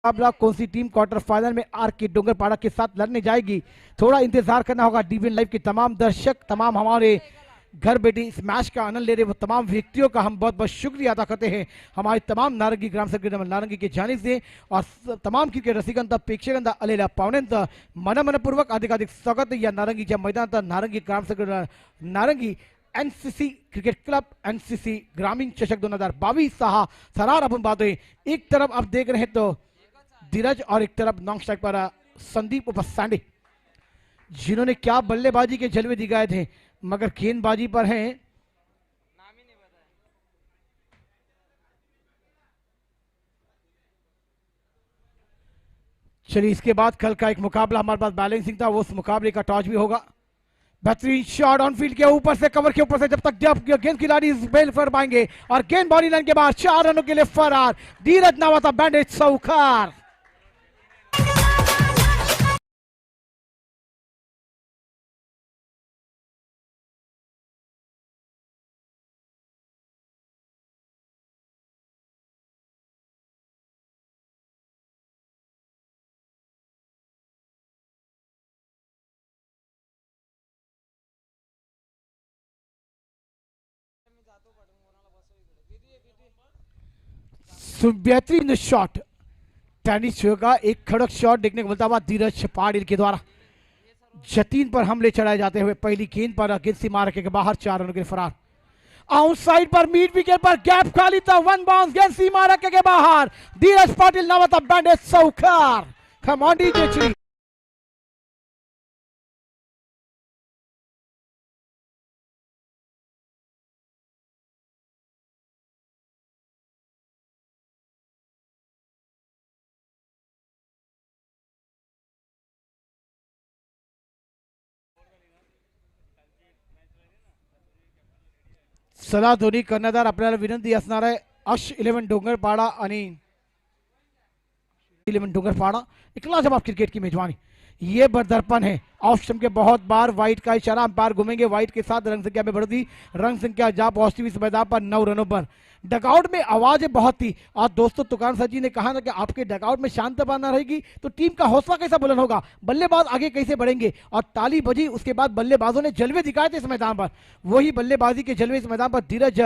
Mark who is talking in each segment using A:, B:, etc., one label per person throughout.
A: मुकाबला कौन सी team quarter final में आर के डोंगरपाड़ा के साथ लड़ने जाएगी, थोड़ा इंतजार करना होगा। डीवीएन लाइव के तमाम दर्शक, तमाम हमारे घर बैठे इस मैच का आनंद ले रहे वो तमाम व्यक्तियों का हम बहुत बहुत शुक्रिया अदा करते हैं। हमारे तमाम नारंगी ग्राम सेक्रेटरी नारंगी की जानिब से और तमाम क्रिकेट रसिकंत प्रेक्षकंत अलेला पावनेंत मनपूर्वक अधिकाधिक स्वागत या नारंगी मैदान नारंगी ग्राम सेक्रेटरी नारंगी एनसीसी क्रिकेट क्लब एनसीसी ग्रामीण चषक 2022 सरार अपन बात हुई। एक तरफ आप देख रहे हैं तो धीरज और एक तरफ नॉन स्ट्राइक पर संदीप उपसांडे, जिन्होंने क्या बल्लेबाजी के जलवे दिखाए थे, मगर गेंदबाजी पर हैं चलिए। इसके बाद कल का एक मुकाबला हमारे पास बैलेंसिंग था, वो उस मुकाबले का टॉस भी होगा। बेहतरीन शॉट ऑन फील्ड के ऊपर से, कवर के ऊपर से, जब तक गेंद खिलाड़ी बेल कर पाएंगे और गेंद बॉडी लाइन के बाद 4 रनों के लिए फरार। धीरज नावाता बैंडेज सौखार। बेहतरीन शॉट टेनिस शो का एक खड़क शॉट देखने को मिलता हुआ धीरज पाटिल के द्वारा जतीन पर हमले चढ़ाए जाते हुए पहली गेंद पर गेंद सीमा रखे के बाहर 4 रनों के फरार। आउटसाइड पर मिड विकेट पर गैप खाली था, वन बाउंस, गेंद सीमा रखे के बाहर। धीरज पाटिल नावाता बैंडेज सौखार। Come on DJ. सलाह दोन्ही कर्णधार आपल्याला विनंती असणार आहे, अश 11 डोंगरपाड़ा आणि 11 डोंगरपाड़ा एक लाजवाब क्रिकेट की मेजबानी। ये बर्दरपन है ऑफ स्टंप के, बहुत बार वाइट का इशारा, अंपायर घूमेंगे वाइट के साथ, रंग संख्या में बढ़ती, रंग संख्या जा पहुंचती इस मैदान पर 9 रनों पर। डगआउट में आवाजें बहुत थी और दोस्तों तुकार सर जी ने कहा ना कि आपके डगआउट में शांत बना रहेगी तो टीम का हौसला कैसा बुलंद होगा, बल्लेबाज आगे कैसे बढ़ेंगे। और ताली बजी, उसके बाद बल्लेबाजों ने जलवे दिखाए थे इस मैदान पर, वही बल्लेबाजी के जलवे इस मैदान पर धीरज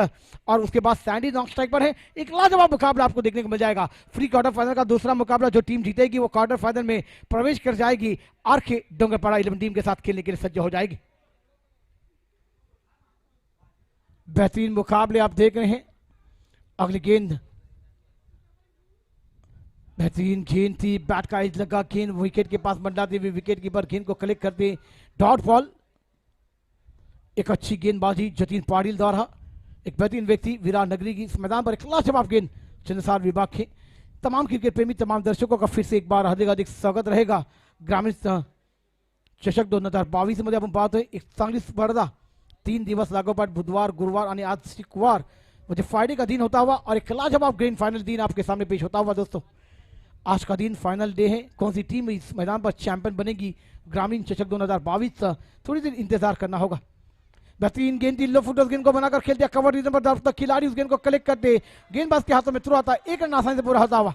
A: और उसके बाद सैंडी नॉन स्ट्राइक पर है। एक लाजवाब मुकाबला आपको देखने को मिल जाएगा। फ्री क्वार्टर फाइनल का दूसरा मुकाबला, जो टीम जीतेगी वो क्वार्टर फाइनल में प्रवेश कर जाएगी, आर के डोंगरपाड़ा 11 टीम के साथ खेलने के लिए सज्ज हो जाएगी। बेहतरीन मुकाबले आप देख रहे हैं। अगली गेंद बेहतरीन गेंद थी, बैट का एज लगा, गेंद विकेट के पास मंडराती हुई विकेट कीपर गेंद को कलेक्ट करते, डॉट बॉल। एक अच्छी गेंदबाजी जतीन पाटिल द्वारा, एक बेहतरीन व्यक्ति विराट नगरी की इस मैदान पर एक लाजवाब गेंद चंद्रसार विभाग के तमाम क्रिकेट प्रेमी, तमाम दर्शकों का फिर से एक बार अधिक स्वागत रहेगा। ग्रामीण चषक 2022 मध्ये आपण पाहतोय एक चांगली स्पर्धा 3 दिवस लागोपाठ, बुधवार, गुरुवार आणि आज शुक्रवार मुझे फ्राइडे का दिन होता हुआ और एक लाजवाब ग्रैंड फाइनल दिन आपके सामने पेश होता हुआ। दोस्तों आज का दिन फाइनल डे है, कौन सी टीम इस मैदान पर चैंपियन बनेगी ग्रामीण चषक 2022, थोड़ी देर इंतजार करना होगा। बेहतरीन गेंद थी, लो फुटर्स गेंद को बनाकर खेलते, कवर रीजन पर तक खिलाड़ी उस गेंद को कलेक्ट करते, गेंदबाज के हाथों में थ्रो आता, एक रन आसानी से पूरा होता हुआ,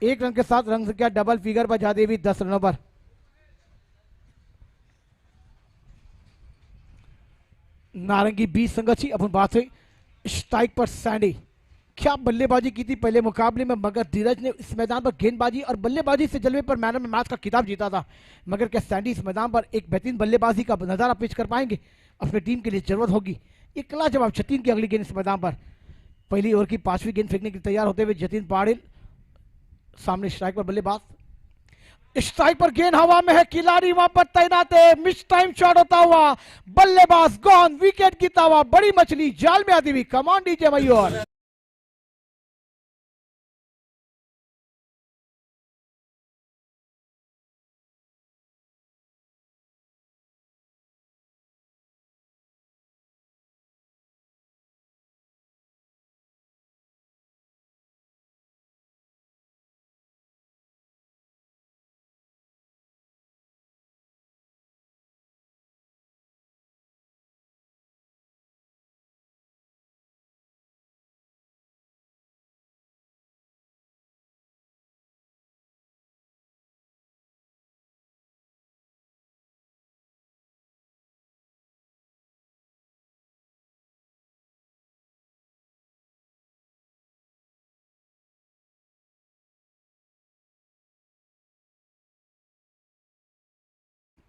A: एक रन के साथ रन संख्या डबल फिगर पर जाते हुए 10 रनों पर। नारंगी 20 संघर्षी अपन बात हुई। स्ट्राइक पर सैंडी, क्या बल्लेबाजी की थी पहले मुकाबले में, मगर धीरज ने इस मैदान पर गेंदबाजी और बल्लेबाजी से जलवे पर मैन ऑफ द मैच का खिताब जीता था। मगर क्या सैंडी इस मैदान पर एक बेहतरीन बल्लेबाजी का नजारा पेश कर पाएंगे, अपनी टीम के लिए जरूरत होगी। एक लाजवाब जतीन की अगली गेंद इस मैदान पर, पहली ओवर की 5वीं गेंद फेंकने के लिए तैयार होते हुए जतीन पाटिल, सामने स्ट्राइक पर बल्लेबाज, स्ट्राइक पर गेंद हवा में है, खिलाड़ी वहां पर तैनात है, मिस टाइम शॉट होता हुआ, बल्लेबाज गॉन, विकेट गिरता हुआ, बड़ी मछली जाल में आती हुई। कमान डीजे मयूर।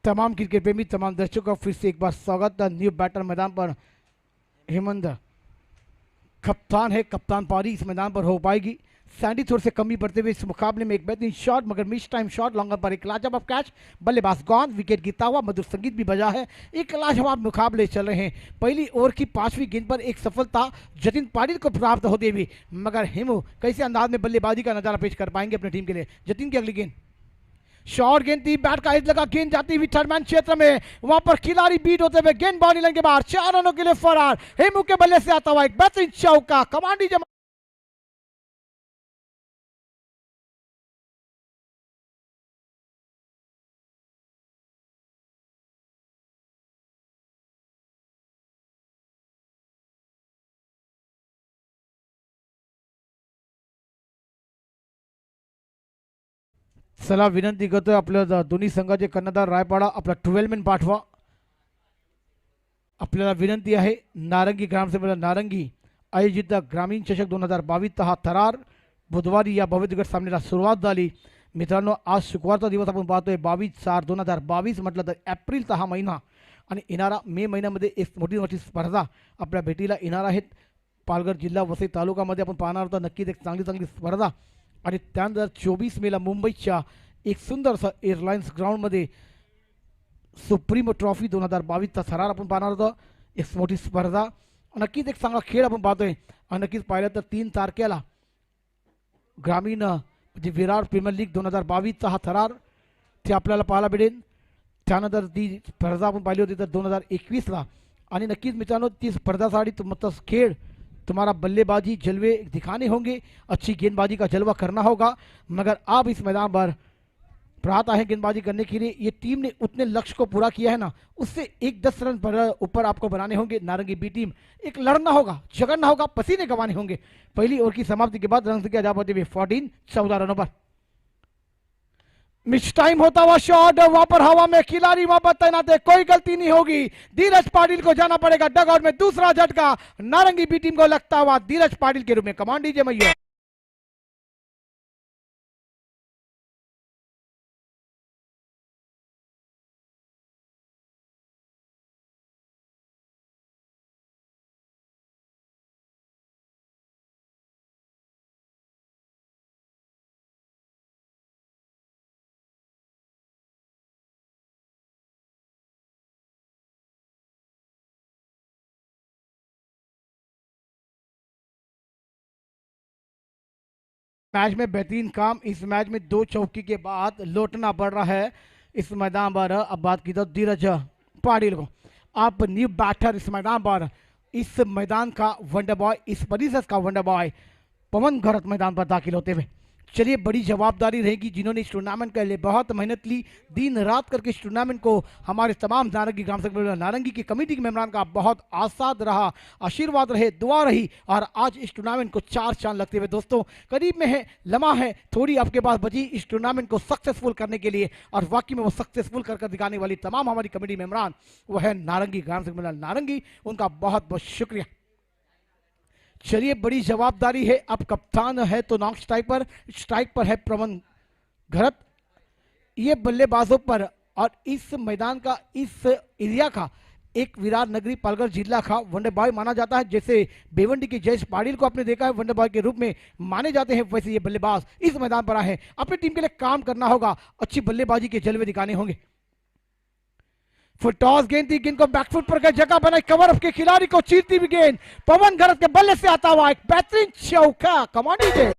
A: तमाम क्रिकेट प्रेमी, तमाम दर्शकों का फिर से एक बार स्वागत। न्यू बैटर मैदान पर हेमंत कप्तान है, कप्तान पारी इस मैदान पर हो पाएगी। सैंडी थोड़े से कमी पड़ते हुए इस मुकाबले में एक बेहतरीन शॉट मगर मिस टाइम शॉट, लॉन्गर पर एक लाजवाब कैच, बल्लेबाज गॉन, विकेट गिरता हुआ, मधुर संगीत भी बजा है। एक लाजवाब मुकाबले चल रहे हैं। पहली ओवर की 5वीं गेंद पर एक सफलता जतिन पाटिल को प्राप्त होते हुए, मगर हेमू कैसे अंदाज में बल्लेबाजी का नजारा पेश कर पाएंगे अपनी टीम के लिए। जतिन की अगली गेंद, शॉर्ट गेंद थी, बैट का हिट लगा, गेंद जाती हुई थर्डमैन क्षेत्र में, वहां पर खिलाड़ी बीट होते हुए गेंद बाउंड्री लाइन के बाहर, 4 रनों के लिए फरार। हेमू के बल्ले से आता हुआ एक बेहतरीन चौका, कमांडी जमा। चला विनंती करतोय आपल्या दोन्ही संघाचे कर्णधार रायपाडा आपला 12 मॅन पाठवा। आपल्याला विनंती आहे, नारंगी ग्रामसभेला नारंगी आयोजित ग्रामीण चषक 2022 हा थरार बुधवारी या भव्य दिग्गज सामन्याला सुरुवात झाली। मित्रांनो, आज शुक्रवारचा दिवस आपण पाहतोय 22/4/2022 म्हटलं तर एप्रिलचा हा महिना आणि येणारा मे महिन्यामध्ये एक मोठी मोठी स्पर्धा आपल्या भेटीला येणार आहेत। पालघर जिल्हा वसई तालुक्यामध्ये आपण पाहणार आहोत नक्कीच एक चांगली चांगली स्पर्धा। आणि त्यानंतर 24 मेला मुंबईच्या एक सुंदरसा एअरलाइन्स ग्राउंडमध्ये सुप्रीमो ट्रॉफी 2022चा थरार आपण पाहणार आहोत। एक मोठी स्पर्धा, नक्कीच एक चांगला खेळ आपण पाहतोय। आणि नक्कीच पाहिलं तर 3 तारखेला ग्रामीण म्हणजे विरार प्रीमियर लीग 2022चा हा थरार ते आपल्याला पाहायला भेटेल। त्यानंतर ती स्पर्धा आपण पाहिली होती तर 2021ला। आणि नक्कीच मित्रांनो, ती स्पर्धासाठी तुमचा खेळ, तुम्हारा बल्लेबाजी जलवे दिखाने होंगे, अच्छी गेंदबाजी का जलवा करना होगा। मगर आप इस मैदान पर प्रात है गेंदबाजी करने के लिए। ये टीम ने उतने लक्ष्य को पूरा किया है ना, उससे 1-10 रन पर ऊपर आपको बनाने होंगे। नारंगी बी टीम एक लड़ना होगा, झगड़ना होगा, पसीने गंवाने होंगे। पहली ओवर की समाप्ति के बाद रन संख्या जा पाते हुए 14 रनों पर। मिस टाइम होता हुआ शॉट, वहां पर हवा में खिलाड़ी वहां पर तैनात है, कोई गलती नहीं होगी। धीरज पाटिल को जाना पड़ेगा डगआउट में। दूसरा झटका नारंगी बी टीम को लगता हुआ धीरज पाटिल के रूप में। कमांड दीजिए मैया। मैच में बेहतरीन काम, इस मैच में 2 चौकी के बाद लौटना पड़ रहा है इस मैदान पर। अब बात की तो धीरज पाटिल को, आप न्यू बैटर इस मैदान पर, इस मैदान का वंडर बॉय, इस परिसर का वंडर बॉय पवन घरत मैदान पर दाखिल होते हुए। चलिए, बड़ी जवाबदारी रहेगी। जिन्होंने इस टूर्नामेंट के लिए बहुत मेहनत ली, दिन रात करके इस टूर्नामेंट को, हमारे तमाम नारंगी ग्राम सभा नारंगी की कमेटी के मेंबरान का बहुत आसाद रहा, आशीर्वाद रहे, दुआ रही और आज इस टूर्नामेंट को 4 चांद लगते हुए दोस्तों करीब में है, लम्हा है, थोड़ी आपके पास बची इस टूर्नामेंट को सक्सेसफुल करने के लिए। और वाकई में वो सक्सेसफुल कर दिखाने वाली तमाम हमारी कमेटी मेंबरान वो है नारंगी ग्राम सभा नारंगी, उनका बहुत बहुत शुक्रिया। चलिए, बड़ी जवाबदारी है। अब कप्तान है तो नॉन स्ट्राइक पर है पवन घरत। ये बल्लेबाजों पर और इस मैदान का, इस एरिया का एक विरार नगरी पालघर जिला का वनडे बॉय माना जाता है। जैसे बेवंडी के जयेश पाटिल को आपने देखा है वनडे बॉय के रूप में माने जाते हैं, वैसे ये बल्लेबाज इस मैदान पर आए हैं। अपनी टीम के लिए काम करना होगा, अच्छी बल्लेबाजी के जलवे दिखाने होंगे। टॉस गेंद थी, गेंद को बैकफुट पर गए, जगह बनाई, कवर अप के खिलाड़ी को चीरती हुई गेंद पवन घरत के बल्ले से आता हुआ एक बेहतरीन चौका। कमांडी जे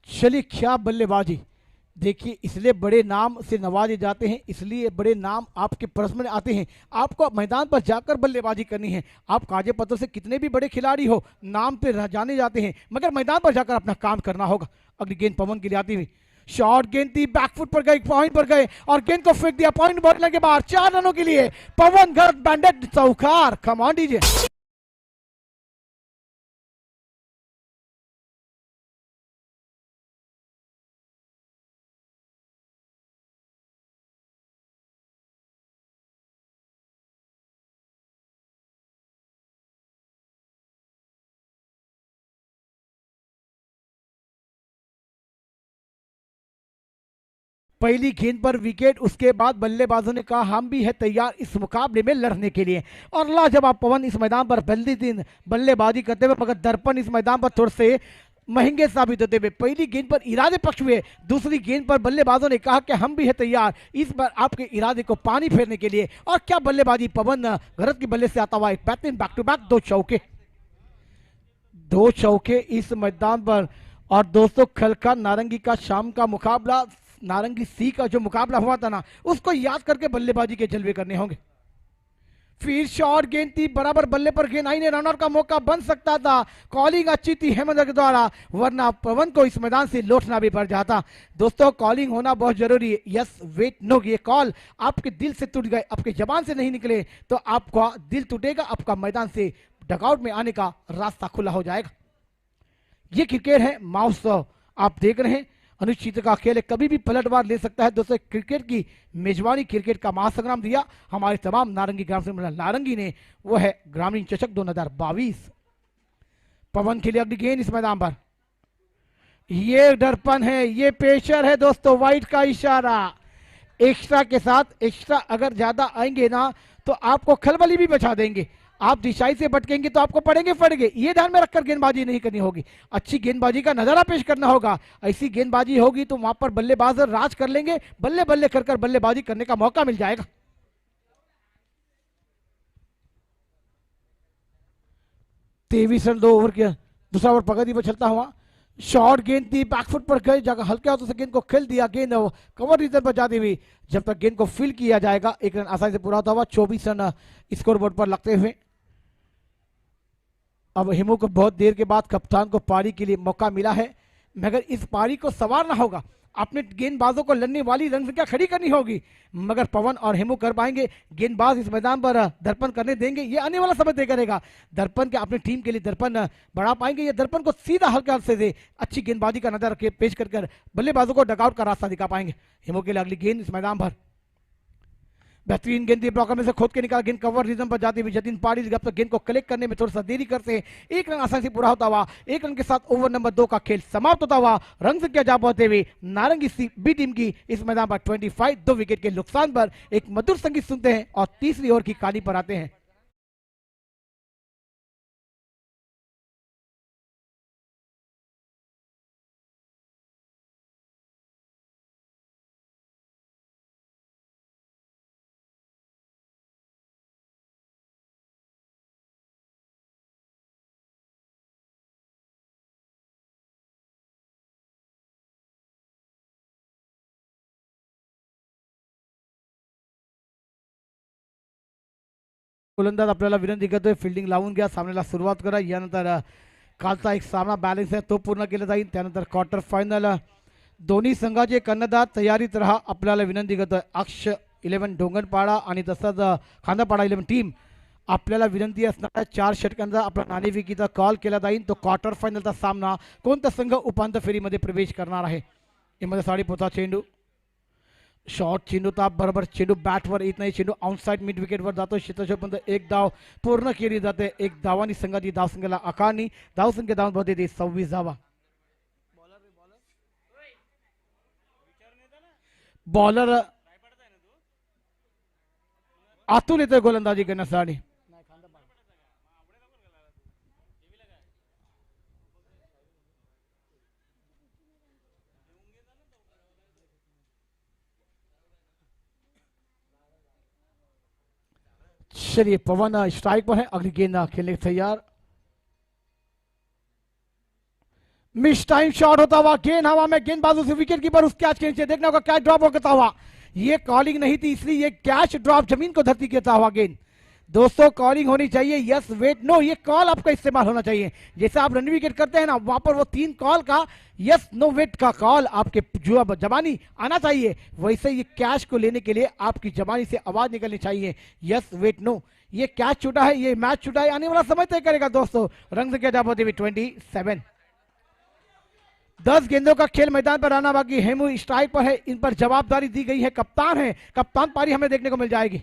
A: चलिए, क्या बल्लेबाजी देखिए। इसलिए बड़े नाम से नवाजे जाते हैं, इसलिए बड़े नाम आपके परस में आते हैं। आपको मैदान पर जाकर बल्लेबाजी करनी है। आप कागज पत्र से कितने भी बड़े खिलाड़ी हो, नाम पे जाने जाते हैं, मगर मैदान पर जाकर अपना काम करना होगा। अगली गेंद पवन के लिए आती हुई, शॉर्ट गेंद थी, बैकफुट पर गई, पॉइंट पर गए और गेंद को फेंक दिया पॉइंट बढ़ने के बाद। 4 रनों के लिए पवन घरत बैंडेड चौकार। कमान दीजिए। पहली गेंद पर विकेट, उसके बाद बल्लेबाजों ने कहा हम भी है तैयार इस मुकाबले में लड़ने के लिए। और लाजवाब पवन इस मैदान पर पहली दिन बल्लेबाजी करते हुए, मगर दर्पण इस मैदान पर थोड़े से महंगे साबित होते हुए। पहली गेंद पर इरादे पक्ष हुए, दूसरी गेंद पर बल्लेबाजों ने कहा कि हम भी है तैयार इस बार आपके इरादे को पानी फेरने के लिए। और क्या बल्लेबाजी पवन घरत की बल्ले से आता हुआ एक बेहतरीन बैक टू बैक दो चौके इस मैदान पर। और दोस्तों कल का नारंगी का शाम का मुकाबला, नारंगी सी का जो मुकाबला हुआ था ना, उसको याद करके बल्लेबाजी के जलवे करने होंगे। फिर शॉट गेंद थी, बराबर बल्ले पर गेंद आई ने, रनआउट का मौका बन सकता था। कॉलिंग अच्छी थी हेमंत के द्वारा, वरना पवन को इस मैदान से लौटना भी पड़ जाता। दोस्तों कॉलिंग होना बहुत जरूरी है। यस वेट नो, ये कॉल आपके दिल से टूट गए, आपके जबान से नहीं निकले तो आपका दिल टूटेगा, आपका मैदान से डगआउट में आने का रास्ता खुला हो जाएगा। ये क्रिकेट है माउस, आप देख रहे हैं अनुचित का खेल है, कभी भी पलटवार ले सकता है। दोस्तों क्रिकेट की मेजबानी, क्रिकेट का महासंग्राम दिया हमारे तमाम नारंगी ग्राम से नारंगी ने, वो है ग्रामीण चषक 2022। पवन के लिए अगली गेंद इस मैदान पर, ये दर्पण है, ये पेशर है दोस्तों, वाइट का इशारा। एक्स्ट्रा के साथ एक्स्ट्रा अगर ज्यादा आएंगे ना तो आपको खलबली भी बचा देंगे, आप दिशाई से भटकेंगे तो आपको पड़ेंगे फटेंगे। ये ध्यान में रखकर गेंदबाजी नहीं करनी होगी, अच्छी गेंदबाजी का नजारा पेश करना होगा। ऐसी गेंदबाजी होगी तो वहां पर बल्लेबाज राज कर लेंगे, बल्ले बल्ले कर बल्लेबाजी करने का मौका मिल जाएगा। तेईस रन 2 ओवर के दूसरा ओवर प्रगति पर चलता हुआ। शॉर्ट गेंद थी, बैकफुट पर गई, जगह हल्के हाथों से गेंद को खेल दिया, गेंद कवर रीजन पर जाती हुई। जब तक गेंद को फिल किया जाएगा, एक रन आसानी से पूरा होता हुआ, 24 रन स्कोरबोर्ड पर लगते हुए। अब हेमू को बहुत देर के बाद कप्तान को पारी के लिए मौका मिला है, मगर इस पारी को संवारना होगा, अपने गेंदबाजों को लड़ने वाली रन संख्या खड़ी करनी होगी। मगर पवन और हेमू कर पाएंगे? गेंदबाज इस मैदान पर दर्पण करने देंगे? ये आने वाला समय तय करेगा। दर्पण के अपनी टीम के लिए दर्पण बढ़ा पाएंगे, ये दर्पण को सीधा हल्के हाथ से अच्छी गेंदबाजी का नजर पेश कर बल्लेबाजों को डगआउट का रास्ता दिखा पाएंगे। हेमू के लिए अगली गेंद इस मैदान पर, बेहतरीन गेंद ब्लॉकर में से खोद के निकाल, गेंद कवर रिदम पर जाती हुई जतिन पाटिल जब तक गेंद को कलेक्ट करने में थोड़ा सा देरी करते हैं। एक रन आसानी से पूरा होता हुआ, एक रन के साथ ओवर नंबर 2 का खेल समाप्त होता हुआ। रन संख्या जा पहुंचते हुए नारंगी सी बी टीम की इस मैदान पर 25, 2 विकेट के नुकसान पर एक मधुर संगीत सुनते हैं और तीसरी ओवर की कहानी पर आते हैं। गोलंदाज आपल्याला विनंती करतोय, फिल्डिंग लावून घ्या, सामन्याला सुरुवात करा। यानंतर कालचा एक सामना बॅलन्स आहे तो पूर्ण केला जाईल, त्यानंतर क्वार्टर फायनल दोन्ही संघाचे कर्णधार तयारीत राहा आपल्याला विनंती करतोय। अक्ष 11 डोंगरपाडा आणि तसंच खांदापाडा 11 टीम आपल्याला विनंती असणार 4 षटकांचा आपला नाणेफेकीचा कॉल केला जाईल। तो क्वार्टर फायनलचा सामना कोणता संघ उपांत्य फेरीमध्ये प्रवेश करणार आहे। यामध्ये साडेपोचा चेंडू, शॉट चेंडू ताप बरोबर, चेंडू बॅटवर येत नाही, चेंडू आउटसाइड मिड विकेटवर जातो। क्षेत्रक्षेत्रपर्यंत एक धाव पूर्ण केली जाते। एक धावांनी संघाची धावसंख्येला आकारणी, धावसंख्या धावांमध्ये ते 26 धावा। बॉलर आतून येतोय गोलंदाजी करण्यासाठी। चलिए पवन स्ट्राइक पर है, अगली गेंद खेलने तैयार। मिस टाइम शॉट होता हुआ, गेंद हवा में, गेंदबाजों से विकेट कीपर उसके कैच के नीचे, देखने होगा क्या ड्रॉप होता हुआ। ये कॉलिंग नहीं थी, इसलिए ये कैच ड्रॉप जमीन को धरती करता हुआ गेंद। दोस्तों कॉलिंग होनी चाहिए, यस वेट नो, ये कॉल आपका इस्तेमाल होना चाहिए। जैसे आप रन विकेट करते हैं ना, वहां पर वो 3 कॉल का यस नो वेट का कॉल आपके जबानी आना चाहिए। वैसे ये कैच को लेने के लिए आपकी जबानी से आवाज निकलनी चाहिए, यस वेट नो। ये कैच छूटा है, ये मैच छूटा है, आने वाला समय तय करेगा। दोस्तों रंग संख्या जा पहुंची 27, 10 गेंदों का खेल मैदान पर आना बाकी। हेमू स्ट्राइक पर है, इन पर जवाबदारी दी गई है, कप्तान है, कप्तान पारी हमें देखने को मिल जाएगी।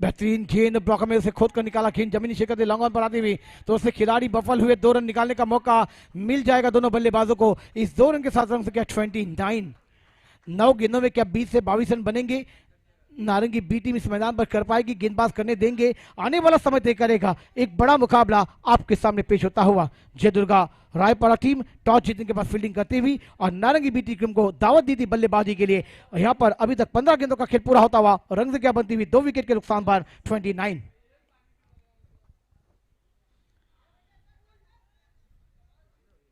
A: बेहतरीन गेंद ब्लॉकर में उसे खोद कर निकाला, गेंद जमीनी शिकत लॉन्ग ऑन पर आती हुई तो उससे खिलाड़ी बफल हुए, 2 रन निकालने का मौका मिल जाएगा दोनों बल्लेबाजों को। इस 2 रन के साथ रन से क्या 29, 9 गेंदों में क्या 20 से 22 रन बनेंगे? नारंगी बी टीम इस मैदान पर कर पाएगी, गेंदबाज करने देंगे? आने वाला समय तय करेगा। एक बड़ा मुकाबला आपके सामने पेश होता हुआ। जय दुर्गा रायपाड़ा टीम टॉस जीतने के बाद फील्डिंग करती हुई और नारंगी बी टीम को दावत दी थी बल्लेबाजी के लिए। यहां पर अभी तक 15 गेंदों का खेल पूरा होता हुआ रन से क्या बनती हुई 2 विकेट के नुकसान पर 29।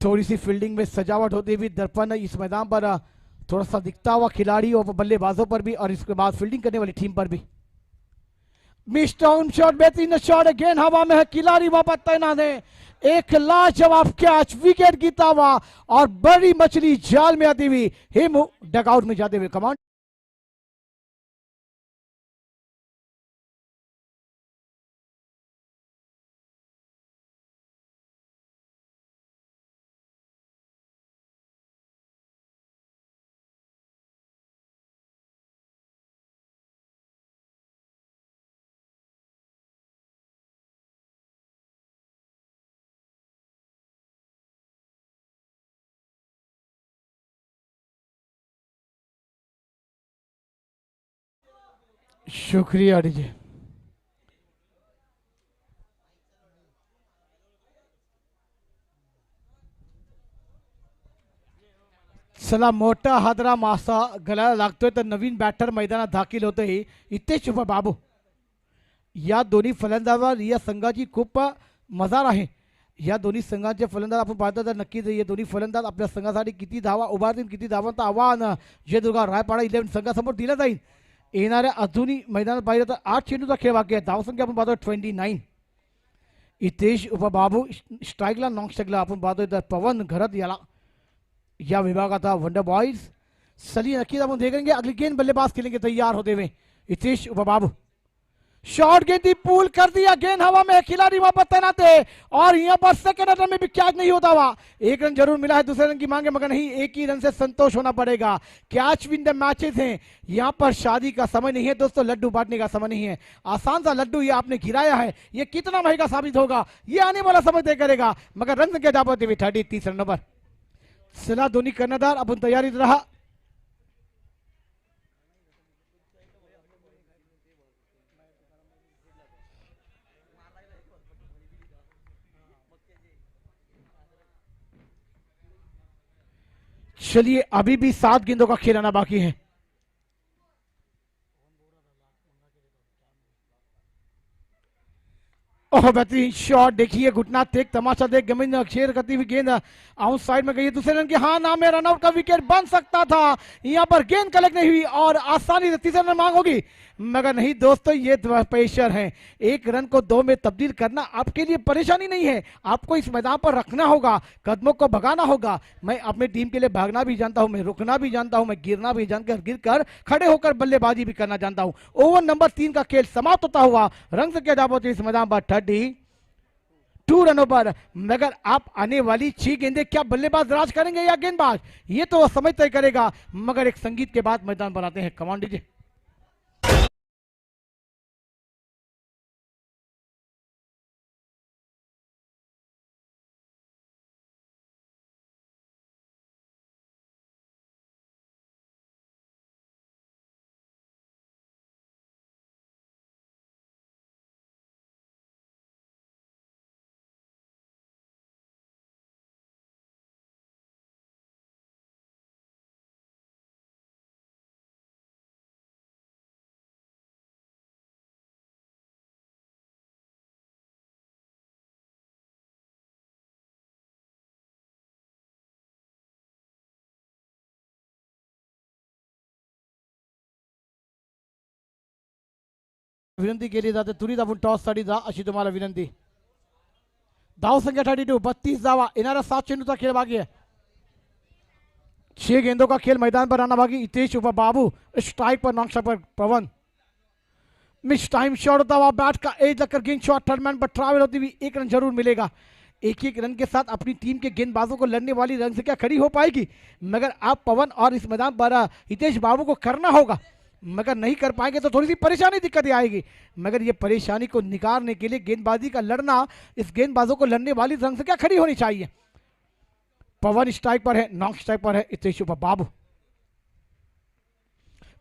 A: थोड़ी सी फील्डिंग में सजावट होती हुई दर्पण इस मैदान पर थोड़ा सा दिखता हुआ खिलाड़ी और बल्लेबाजों पर भी और इसके बाद फील्डिंग करने वाली टीम पर भी। मिस डाउन शॉट, बेहतरीन शॉट, गेंद हवा में है, खिलाड़ी वहां पर तैनात है। एक लाजवाब कैच, विकेट गिरता हुआ और बड़ी मछली जाल में आती हुई हिम डगआउट में जाते हुए। कमांड शुक्रिया डीजे। चला मोठा हादरा मासा गळ्याला लागतोय तर नवीन बॅटर मैदानात दाखल होतोय इथेच बाबू। या दोन्ही फलंदाजावर या संघाची खूप मजार आहे। या दोन्ही संघांचे फलंदाज आपण पाहतो तर नक्कीच हे दोन्ही फलंदाज आपल्या संघासाठी किती धावा उभारतील, किती धावांचं आव्हान जय दुर्गा रायपाडा 11 संघासमोर दिलं जाईल। येणाऱ्या अजूनही मैदानात पाहिलं तर 8 चेंडूचा खेळ बाकी आहे। धावसंख्या आपण पाहतो 29। इतेश उपबाबू स्ट्राईकला नॉन स्ट्राईकला आपण पाहतोय तर पवन घरत याला या विभागाचा वंडर बॉयज। चलिए नक्कीच आपण देखेंगे अगली गेंद बल्लेबाज खेलेंगे तैयार होते हुए। इतेश उपबाबू शॉट गेंद पुल कर दिया, गेंद हवा में, खिलाड़ी वहां पर तैनात है और यहां पर सेकंड रन में भी कैच नहीं होता हुआ। एक रन जरूर मिला है, दूसरे रन की मांगे मगर नहीं, एक ही रन से संतोष होना पड़ेगा। कैच विन द मैचेस हैं। यहां पर शादी का समय नहीं है दोस्तों, लड्डू बांटने का समय नहीं है। आसान सा लड्डू ये आपने गिराया है, ये कितना महंगा साबित होगा ये आने वाला समय तय करेगा। मगर रन संख्या जापती हुई 30 रन पर। चला दोन्ही कर्णधार आपण तयारीत रहा। चलिए अभी भी 7 गेंदों का खेल आना बाकी है। ओह बेहतरीन शॉट, देखिए घुटना देख, तमाशा देख, गमिन शेर करती हुई गेंद आउट साइड में गई। दूसरे रन के हाँ नाम है, रनआउट का विकेट बन सकता था। यहां पर गेंद कलेक्ट नहीं हुई और आसानी से तीसरा रन मांग होगी मगर नहीं दोस्तों, ये प्रेशर है। एक रन को 2 में तब्दील करना आपके लिए परेशानी नहीं है, आपको इस मैदान पर रखना होगा, कदमों को भगाना होगा। मैं अपनी टीम के लिए भागना भी जानता हूं, मैं रुकना भी जानता हूं, मैं गिरना भी जानकर गिरकर खड़े होकर बल्लेबाजी भी करना जानता हूं। ओवर नंबर 3 का खेल समाप्त होता हुआ रन से क्या जापती इस मैदान पर 32 रनों पर। मगर आप आने वाली 6 गेंदें क्या बल्लेबाज राज करेंगे या गेंदबाज, ये तो समय तय करेगा। मगर एक संगीत के बाद मैदान बनाते हैं। Command DJ. विनंती केली जाते, त्वरित आपण टॉस साठी जा अशी तुम्हाला विनंती। धाव संख्या 32, 32 धावा। येणारा 7 चेंडूचा खेळ बाकी है। 6 गेंदों का खेल मैदान पर आना बाकी। हितेश बाबू स्ट्राइक पर, नॉन स्ट्राइक पर पवन। मिस टाइम शॉट होता हुआ, बैट का एज लगकर गेंद शॉट थर्ड मैन पर ट्रैवल होती हुई 1 रन जरूर मिलेगा। एक रन के साथ अपनी टीम के गेंदबाजों को लड़ने वाली रन संख्या खड़ी हो पाएगी मगर आप पवन और इस मैदान पर हितेश बाबू को करना होगा। मगर नहीं कर पाएंगे तो थोड़ी सी परेशानी दिक्कत आएगी। मगर ये परेशानी को निकालने के लिए गेंदबाजी का लड़ना, इस गेंदबाजों को लड़ने वाली रंग से क्या खड़ी होनी चाहिए। पवन स्ट्राइक पर है, नॉक स्ट्राइक पर है इतेशु बाबू।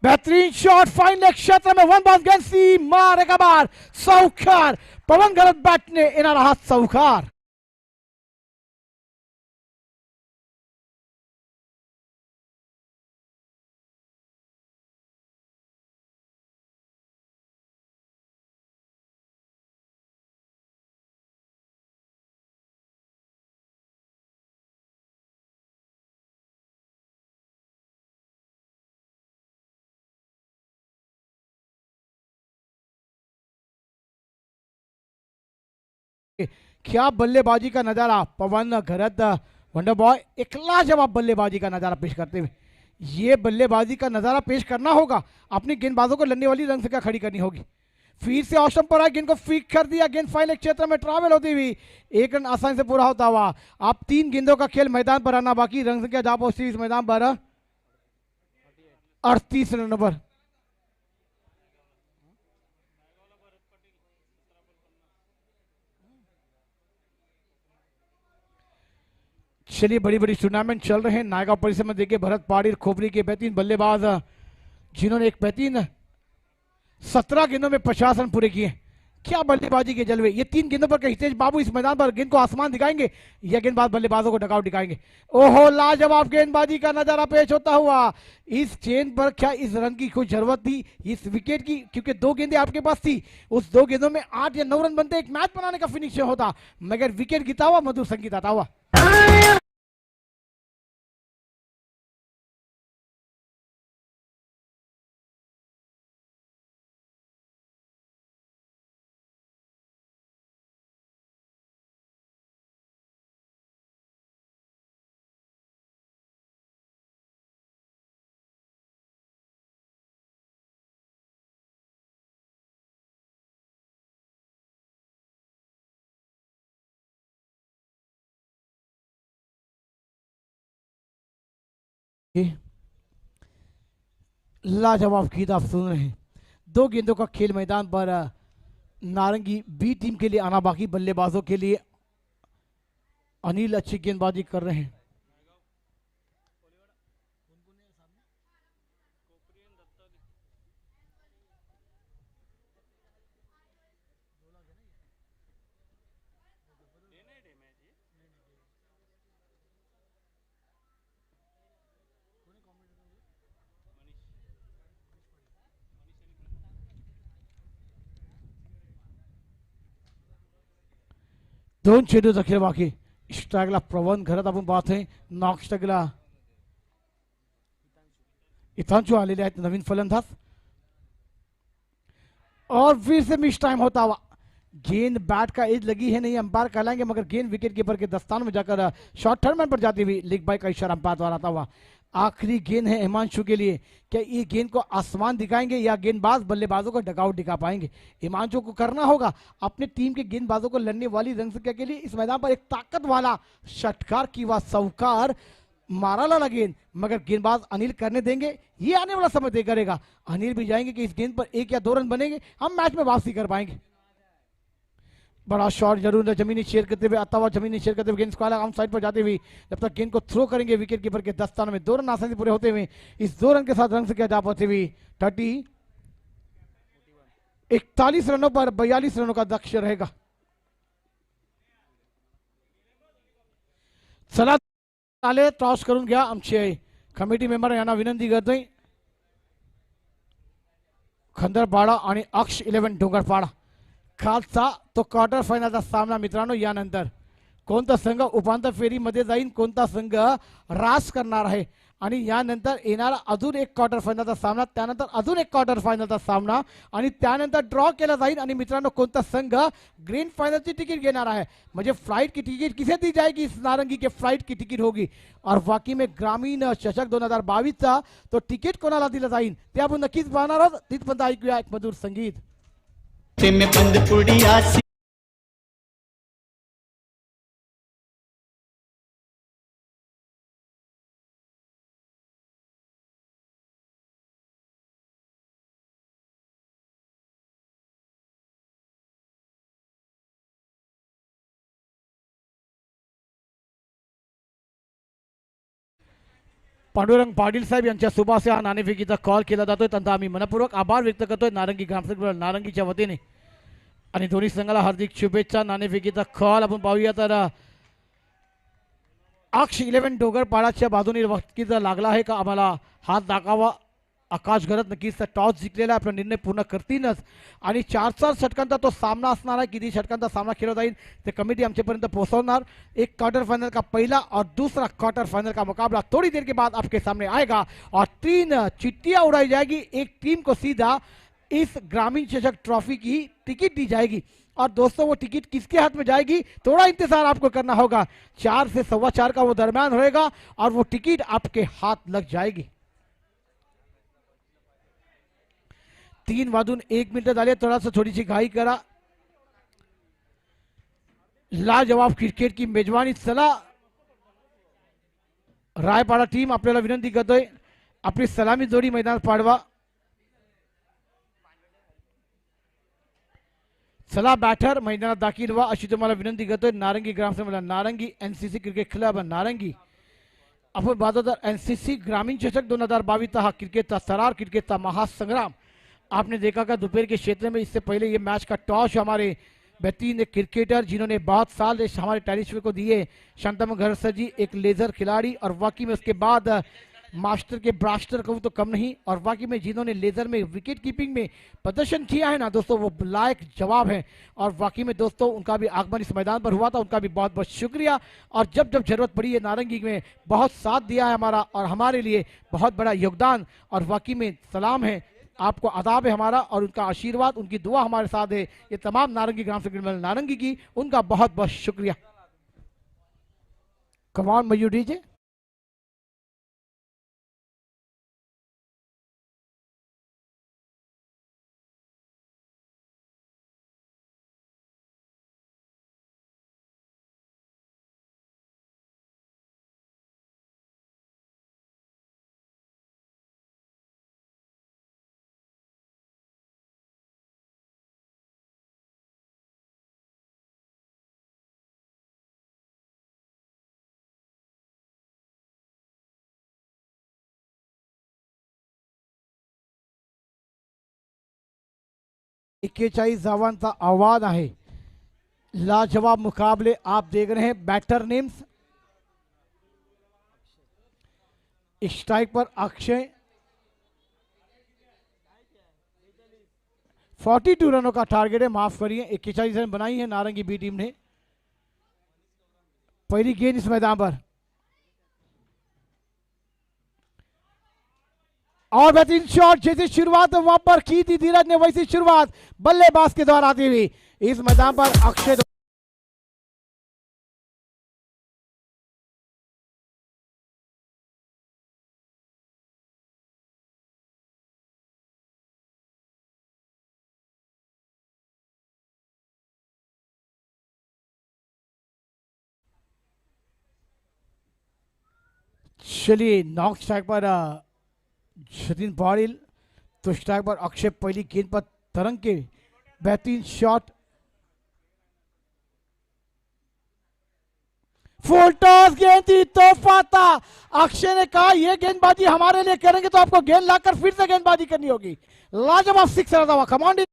A: बेहतरीन शॉट फाइनल क्षेत्र में, वन बॉल गेंद सी मारेगा बार, सौखार पवन गलत बैट ने इना रहा सौखार। क्या बल्लेबाजी का नजारा, पवन घरत वंडर बॉय एक लाजवाब बल्लेबाजी का नजारा पेश करते हुए। ये बल्लेबाजी का नजारा पेश करना होगा, अपनी गेंदबाजों को लड़ने वाली रंग से क्या खड़ी करनी होगी। फिर से ऑस्टम पर आए, गेंद को फीक कर दिया, गेंद फाइनल क्षेत्र में ट्रैवल होती हुई एक रन आसानी से पूरा होता हुआ। आप 3 गेंदों का खेल मैदान पर आना बाकी, रंग संख्या जा पहुंचती इस मैदान पर 38 रनों पर। चलिए बड़ी बड़ी टूर्नामेंट चल रहे हैं नायगांव परिसर में। देखिए भरत पाड़ीर खोपरी के बेहतरीन बल्लेबाज, जिन्होंने एक बेहतरीन 17 गेंदों में 50 रन पूरे किए। क्या बल्लेबाजी के जलवे। ये 3 गेंदों पर हितेश बाबू इस मैदान पर गेंद को आसमान दिखाएंगे या गेंदबाज बल्लेबाजों को डकआउट दिखाएंगे। ओहो लाजवाब गेंदबाजी का नजारा पेश होता हुआ। इस गेंद पर क्या इस रन की कोई जरूरत थी इस विकेट की, क्योंकि 2 गेंदें आपके पास थी। उस 2 गेंदों में 8 या 9 रन बनते, एक मैच बनाने का फिनिश होता, मगर विकेट गिरता हुआ, मधुर संगीत आता हुआ। लाजवाब गीत आप सुन रहे हैं। 2 गेंदों का खेल मैदान पर, नारंगी बी टीम के लिए आना बाकी, बल्लेबाजों के लिए अनिल अच्छी गेंदबाजी कर रहे हैं। दोन चेंडू अखेर बाकी, स्ट्राईकला प्रवन घरात आपण पाहतोय, नॉक स्ट्राईकला इथांशू आलेले आहेत नवीन फलंदाज। और फिर से मिस टाइम होता हुआ, गेंद बैट का एज लगी है नहीं, अंपायर कहलाएंगे, मगर गेंद विकेट कीपर के दस्तान में जाकर शॉर्ट टर्न पर जाती हुई लीग बाय का इशारा अंपायर द्वारा आता हुआ। आखिरी गेंद है हिमांशु के लिए, क्या ये गेंद को आसमान दिखाएंगे या गेंदबाज बल्लेबाजों को डकआउट दिखा पाएंगे। हिमांशु को करना होगा अपने टीम के गेंदबाजों को लड़ने वाली रन संख्या के लिए इस मैदान पर एक ताकत वाला षटकार की वह सौकार मारा लाला गेंद, मगर गेंदबाज अनिल करने देंगे, ये आने वाला समय तय करेगा। अनिल भी जाएंगे कि इस गेंद पर 1 या 2 रन बनेंगे, हम मैच में वापसी कर पाएंगे। बड़ा शॉट जरूर जमीनी शेयर करते हुए आता हुआ, जमीनी शेयर करते हुए गेंद स्क्वायर आउट साइड पर जाते हुए, जब तक गेंद को थ्रो करेंगे विकेट कीपर के दस्तान में 2 रन आसानी से पूरे होते हुए, इस 2 रन के साथ रन से क्या जा पाती हुई 41 रनों पर 42 रनों का लक्ष्य रहेगा। चला आले टॉस करून घ्या, आमचे कमिटी मेंबर यांना विनंती करतोय, खंदरपाडा आणि अक्ष 11 डोंगरपाडा कालचा तो क्वार्टर फायनलचा सामना मित्रांनो। यानंतर कोणता संघ उपांत्य फेरीमध्ये जाईल, कोणता संघ रास करणार आहे, आणि यानंतर येणारा अजून एक क्वार्टर फायनलचा सामना, त्यानंतर अजून एक क्वार्टर फायनलचा सामना, आणि त्यानंतर ड्रॉ केला जाईल, आणि मित्रांनो कोणता संघ ग्रैंड फाइनल की टिकट घेणार आहे, म्हणजे फ्लाइट की टिकट किसे दी जाएगी, इस नारंगी के फ्लाइट की टिकट होगी। और वाकई में ग्रामीण चषक 2022 चा तो तिकीट कोणाला दिलं जाईल ते आपण नक्कीच पाहणार आहोत। तिथपर्यंत ऐकूया एक मधुर संगीत।
B: में बंद पुड़िया
A: पांडुरंग पाटील साहेब यांच्या सुभाषया नाणेफेकीचा कॉल केला जातोय, त्यांचा आम्ही मनपूर्वक आभार व्यक्त करतोय नारंगी ग्रामसेवक नारंगीच्या वतीने आणि दोन्ही संघाला हार्दिक शुभेच्छा. नाणेफेकीचा कॉल आपण पाहूया तर अक्ष 11 डोंगरपाडाच्या बाजूने वक्तीचा लागला आहे का आम्हाला हात दाखवा. आकाश गरज नक्कीच टॉस जिंकलेला आपला निर्णय पूर्ण करतीलच आणि 4-4 षटकांचा तो सामना असणार आहे. किती षटकांचा सामना खेळला जाईल ते कमिटी आमच्यापर्यंत पोहोचवणार. एक क्वार्टर फाइनल का पहला और दूसरा क्वार्टर फाइनल का मुकाबला थोड़ी देर के बाद आपके सामने आएगा और 3 चिट्टियां उड़ाई जाएगी. एक टीम को सीधा इस ग्रामीण चषक ट्रॉफी की टिकट दी जाएगी और दोस्तों वो टिकट किसके हाथ में जाएगी थोड़ा इंतजार आपको करना होगा. 4 से 4:15 का वो दरम्यान होएगा और वो टिकट आपके हाथ लग जाएगी. 3:01 झाले. थोडासा थोडीशी घाई करा. लाजवाब क्रिकेट की मेजबानी. चला रायपाडा टीम आपल्याला विनंती करतोय आपली सलामी जोडी मैदानात पाडवा. चला बॅटर मैदानात दाखल व्हा अशी तुम्हाला विनंती करतोय. नारंगी ग्रामसेवक नारंगी एनसीसी क्रिकेट क्लब नारंगी. आपण पाहतो तर एनसीसी ग्रामीण चषक 2022 हा क्रिकेटचा सरार क्रिकेटचा महासंग्राम. आपने देखा का दोपहर के क्षेत्र में इससे पहले ये मैच का टॉस हमारे बेहतरीन क्रिकेटर जिन्होंने बहुत साल हमारे टेरिशवे को दिए शांतम घरसर जी एक लेजर खिलाड़ी और वाकई में उसके बाद मास्टर के ब्रास्टर कहूँ तो कम नहीं और वाकई में जिन्होंने लेजर में विकेट कीपिंग में प्रदर्शन किया है ना दोस्तों वो लायक जवाब है और वाकई में दोस्तों उनका भी आगमन इस मैदान पर हुआ था. उनका भी बहुत बहुत शुक्रिया और जब जब जरूरत पड़ी है नारंगी में बहुत साथ दिया है हमारा और हमारे लिए बहुत बड़ा योगदान और वाकई में सलाम है आपको आदाब है हमारा और उनका आशीर्वाद उनकी दुआ हमारे साथ है. ये तमाम नारंगी ग्राम सेवक नारंगी की उनका बहुत बहुत शुक्रिया. कमान मयूर डीजे. एक्केचाळीस धावांचा आवाज आहे. लाजवाब मुकाबले आप देख रहे हैं. बैटर नेम्स स्ट्राइक पर अक्षय 42 रनों का टारगेट है. माफ करिए 41 रन बनाई है नारंगी बी टीम ने. पहली गेंद इस मैदान पर और बेहतरीन शॉट. जैसी शुरुआत वहां पर की थी धीरज ने वैसी शुरुआत बल्लेबाज के द्वारा आती हुई इस मैदान पर अक्षय. चलिए नॉक स्ट्राइक पर जतिन पाटिल तो स्ट्राइक पर अक्षय. पहली गेंद पर तरंग के बेहतरीन शॉट. फुल टॉस गेंद थी तोहफा था. अक्षय ने कहा यह गेंदबाजी हमारे लिए करेंगे तो आपको गेंद लाकर फिर से गेंदबाजी करनी होगी. लाजवाब 6 रन हुआ. कमांड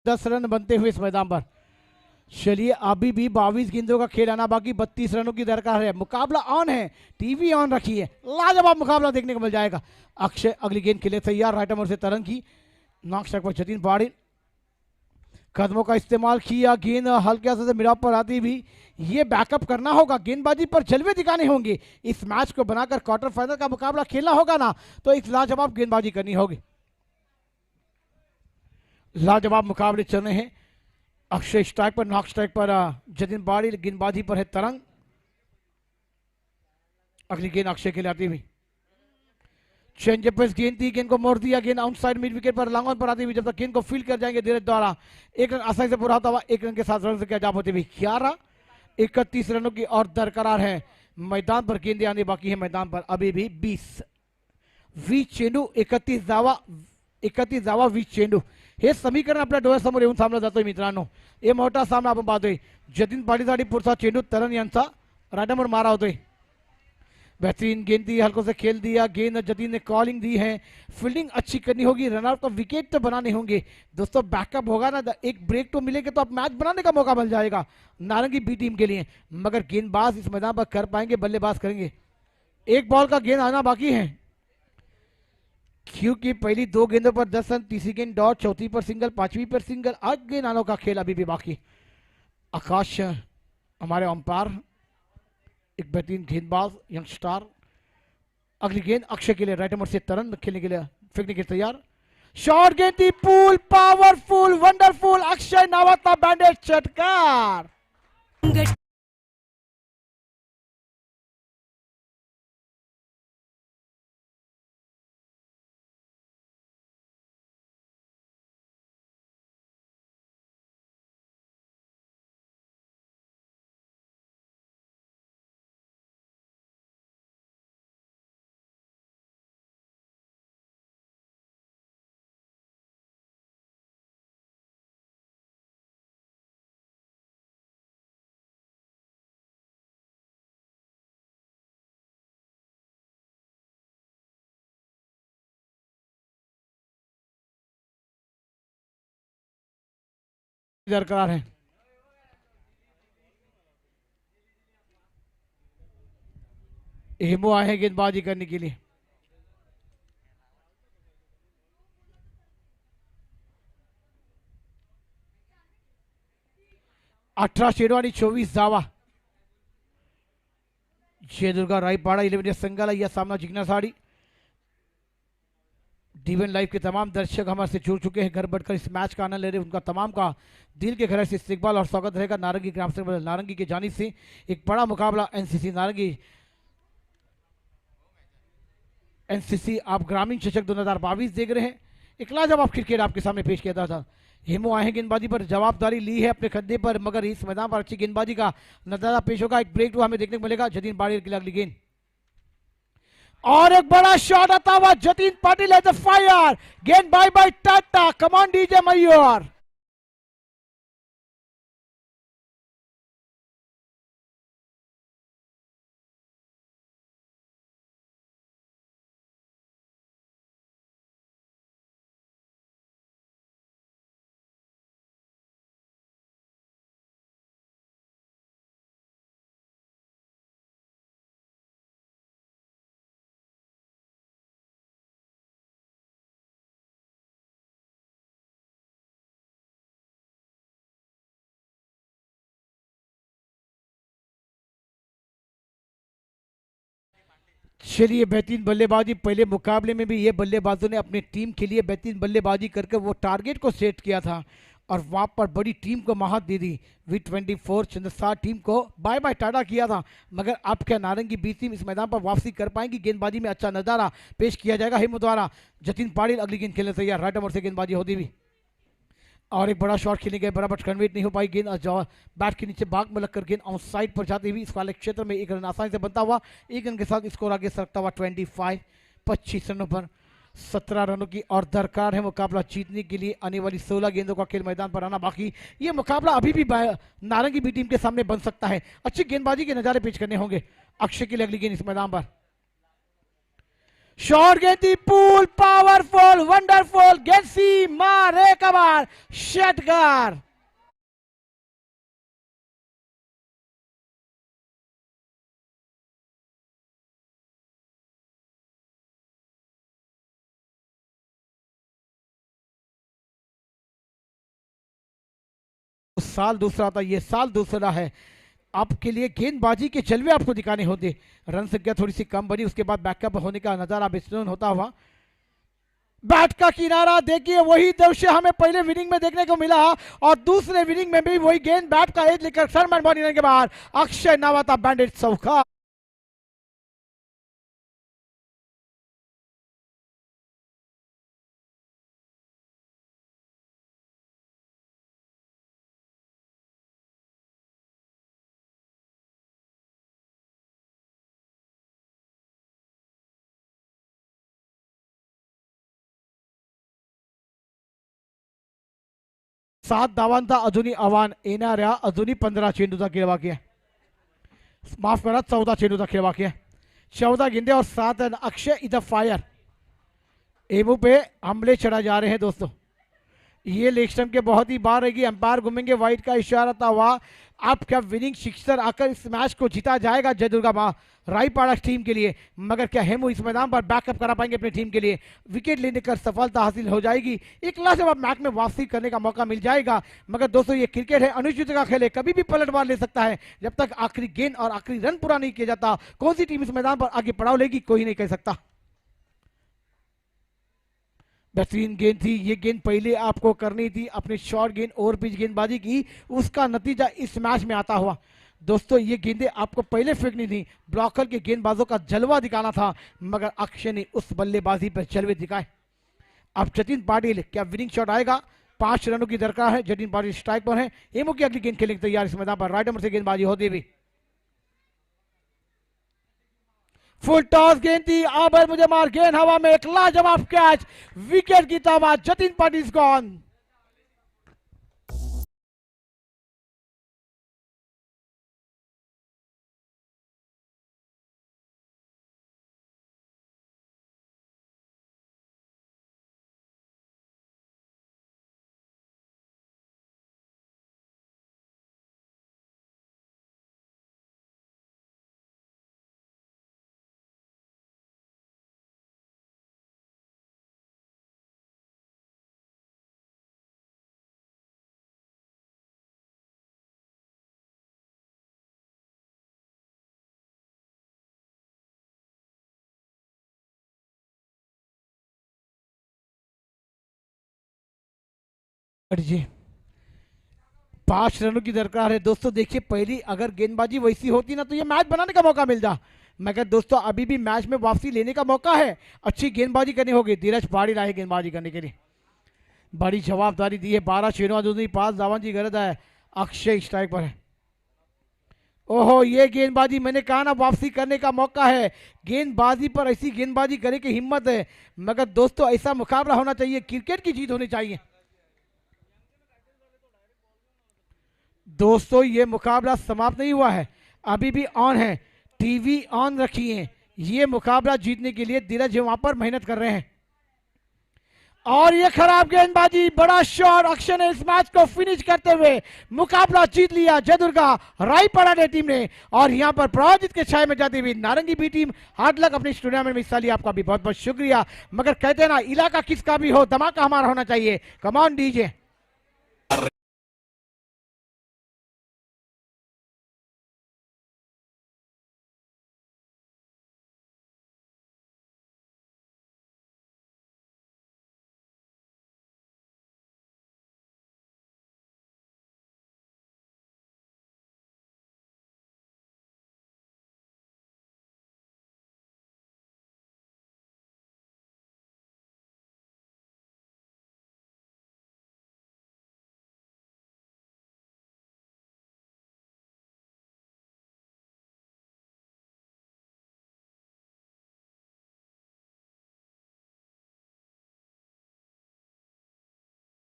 A: दस रन बनते हुए इस मैदान पर. चलिए अभी भी 22 गेंदों का खेल आना बाकी. 32 रनों की दरकार है. मुकाबला ऑन है. टीवी ऑन रखिए. लाजवाब मुकाबला देखने को मिल जाएगा. अक्षय अगली गेंद के लिए तैयार. राइट ओवर से तरंग की. नॉक स्ट्राइक पर जतिन पाटिल कदमों का इस्तेमाल किया. गेंद हल्के से मिडाप पर आती भी. ये बैकअप करना होगा. गेंदबाजी पर जलवे दिखाने होंगे. इस मैच को बनाकर क्वार्टर फाइनल का मुकाबला खेलना होगा ना तो एक लाजवाब गेंदबाजी करनी होगी. लाजवाब मुकाबले चल रहे हैं. अक्षय स्ट्राइक पर. नॉक स्ट्राइक पर जतिन पाटिल. गेंदबाजी पर है तरंग. अगली गेंद अक्षय के लिए आती हुई. चेंजअप पे गेंद थी, गेंद को मोड़ दिया, गेंद आउटसाइड मिड विकेट पर लॉन्ग ऑन पर आती हुई, जब तक गेंद को फील्ड कर जाएंगे धीरज द्वारा। एक रन आसानी से पूरा होता हुआ, एक रन के साथ रन से क्या जाप होती हुई 11-31 रनों की और दरकरार है मैदान पर। गेंदें आने बाकी है मैदान पर अभी भी 20। वी चेंडू 31 धावा 20 चेंडू, हे समीकरण आपल्या डोळ्यासमोर येऊन थांबलं जातोय मित्रांनो. हे मोठा सामना आपण पाहतोय. जतीन पाटीलसाठी पुढचा चेंडू तरण यांचा राडामोड मारा होतोय. बेहतरीन गेंद दी, हल्कों से खेल दिया, गेंद जतीन ने कॉलिंग दी है. फील्डिंग अच्छी करनी होगी, रनआउट को विकेट तो बनाने होंगे दोस्तों. बैकअप होगा ना, एक ब्रेक तो मिलेगा तो अब मैच बनाने का मौका मिल जाएगा नारंगी बी टीम के लिए. मगर गेंदबाज इस मैदान पर कर पाएंगे, बल्लेबाज करेंगे. एक बॉल का गेंद आना बाकी है क्योंकि पहली 2 गेंदों पर 10 रन, तीसरी गेंद डॉट, चौथी पर सिंगल, पांचवी पर सिंगल. 8 गेंद आनों का खेल अभी भी बाकी. आकाश हमारे अंपायर, एक बेहतरीन गेंदबाज यंग स्टार. अगली गेंद अक्षय के लिए, राइट हैंड से तरन खेलने के लिए फेंकने के तैयार. शॉर्ट गेंद थी, पूल पावरफुल वंडरफुल, अक्षय नावाता बैंडेड षटकार. दरकरार है. हेमो आए हैं गेंदबाजी करने के लिए. अठरा चेंडू आणि 24 धावा. जयदुर्गा रायपाड़ा 11 संघाला यह सामना जिंकण्यासाठी. डीवन लाइव के तमाम दर्शक हमारे से जुड़ चुके हैं, घर बैठकर इस मैच का आनंद ले रहे हैं. उनका तमाम का दिल के गहराई से इस्तकबाल और स्वागत रहेगा. नारंगी ग्राम से नारंगी की जानिब से एक बड़ा मुकाबला एनसीसी नारंगी, एनसीसी आप ग्रामीण चषक 2022 देख रहे हैं. एक लाजवाब क्रिकेट आपके सामने पेश किया था. हेमो आए गेंदबाजी पर जवाबदारी ली है अपने कंधे पर, मगर इस मैदान पर अच्छी गेंदबाजी का नजारा पेश होगा. एक ब्रेक हमें देखने को मिलेगा. जतीन पाटिल की अगली गेंद और एक बड़ा शॉट आता हुआ. Jatin Patil as a fire, गेंद bye bye tata. Come on DJ Mayur. चलिए, बेहतरीन बल्लेबाजी. पहले मुकाबले में भी ये बल्लेबाजों ने अपनी टीम के लिए बेहतरीन बल्लेबाजी करके वो टारगेट को सेट किया था और वहां पर बड़ी टीम को महारत दे दी. V24 चंद्रसार टीम को बाय बाय टाटा किया था. मगर अब क्या नारंगी बी टीम इस मैदान पर वापसी कर पाएंगी? गेंदबाजी में अच्छा नजारा पेश किया जाएगा हेमो द्वारा. जतीन पाटिल अगली गेंद खेलने तैयार. राइट हैंड से गेंदबाजी होती हुई और एक बड़ा शॉट खेलने गए, बराबर कन्वर्ट नहीं हो पाई. गेंद बैट के नीचे भाग में लगकर गेंद आउटसाइड पर जाती हुई इस वाले क्षेत्र में एक रन आसानी से बनता हुआ. एक रन के साथ स्कोर आगे सरकता हुआ 25 रनों पर. 17 रनों की और दरकार है मुकाबला जीतने के लिए. आने वाली 16 गेंदों का खेल मैदान पर आना बाकी. ये मुकाबला अभी भी नारंगी बी टीम के सामने बन सकता है. अच्छी गेंदबाजी के नजारे पेश करने होंगे. अक्षय की अगली गेंद इस मैदान पर. शॉर्ट गेंद थी, पूल पावरफुल वंडरफुल, गेंद सी मारे कबार षटकार. साल दूसरा था, ये साल दूसरा है. आपके लिए गेंदबाजी के जलवे आपको दिखाने होते. रन संख्या थोड़ी सी कम बनी, उसके बाद बैकअप होने का नजारा बेहतरीन होता हुआ. बैट का किनारा देखिए, वही दृश्य हमें पहले इनिंग में देखने को मिला और दूसरे इनिंग में भी वही गेंद बैट का एज लेकर शर्मन बॉलिंग के बाद अक्षय नावाता बैंडेड चौका. 7 धावांचा अजूनही आव्हान येणाऱ्या अजूनही 15 चेंडूचा खेळ बाकी आहे. माफ करा 14 चेंडूचा खेळ बाकी है. 14 गेंदे और 7 रन. अक्षय इधर फायर. एमू पे हमले चढ़ा जा रहे हैं दोस्तों. ये लेग स्टंप के बहुत ही बाहर रहेगी. अंपायर घूमेंगे, वाइट का इशारा था. हुआ अब क्या विनिंग सिक्सर आकर इस मैच को जीता जाएगा जय दुर्गा मां रायपाड़ा टीम के लिए. मगर क्या हेमू इस मैदान पर बैकअप करा पाएंगे अपनी टीम के लिए. विकेट लेने कर सफलता हासिल हो जाएगी. एक लाजवाब मैच में वापसी करने का मौका मिल जाएगा. मगर दोस्तों ये क्रिकेट है, अनिश्चित का खेल है, कभी भी पलटवार ले सकता है. जब तक आखिरी गेंद और आखिरी रन पूरा नहीं किया जाता कौन सी टीम इस मैदान पर आगे पड़ाव लेगी कोई नहीं कह सकता. बेहतरीन गेंद थी. ये गेंद पहले आपको करनी थी अपनी शॉर्ट गेंद ओवर पिच गेंदबाजी की. उसका नतीजा इस मैच में आता हुआ. दोस्तों ये गेंदें आपको पहले फेंकनी थी. ब्लॉकर के गेंदबाजों का जलवा दिखाना था. मगर अक्षय ने उस बल्लेबाजी पर जलवे दिखाए. अब जतिन पाटिल क्या विनिंग शॉट आएगा. 5 रनों की दरकार है. जतिन पाटिल स्ट्राइक पर है. एमो की अगली गेंद खेलने की तैयार इस मैदान पर. राइट नंबर से गेंदबाजी होती हुई. फुल टॉस गेंद थी. आबर मुझे मार. गेंद हवा में. एक लाजवाब कैच. विकेट की ताबाद. जतिन पाटिल गॉन. जी 5 रनों की दरकार है दोस्तों. देखिए पहली अगर गेंदबाजी वैसी होती ना तो ये मैच बनाने का मौका मिलता. मगर दोस्तों अभी भी मैच में वापसी लेने का मौका है. अच्छी गेंदबाजी करनी होगी. धीरज पाड़ी लाए गेंदबाजी करने के लिए. बड़ी जवाबदारी दी है. 12 छेड़ों 5 धावन की गरज है. अक्षय स्ट्राइक पर है. ओहो ये गेंदबाजी मैंने कहा ना वापसी करने का मौका है. गेंदबाजी पर ऐसी गेंदबाजी करने की हिम्मत है. मगर दोस्तों ऐसा मुकाबला होना चाहिए. क्रिकेट की जीत होनी चाहिए दोस्तों. ये मुकाबला समाप्त नहीं हुआ है, अभी भी ऑन है. टीवी ऑन रखिए. ये मुकाबला जीतने के लिए धीरज वहां पर मेहनत कर रहे हैं. और ये खराब गेंदबाजी. बड़ा शॉट. अक्षय ने इस मैच को फिनिश करते हुए मुकाबला जीत लिया जय दुर्गा रायपाड़ा ने टीम ने. और यहां पर पराजित के छाये में जाती हुई नारंगी बी टीम हार्ड लक अपनी टूर्नामेंट में हिस्सा लिया. आपका भी बहुत बहुत शुक्रिया. मगर कहते हैं ना इलाका किसका भी हो धमाका हमारा होना चाहिए. कमान डीजे.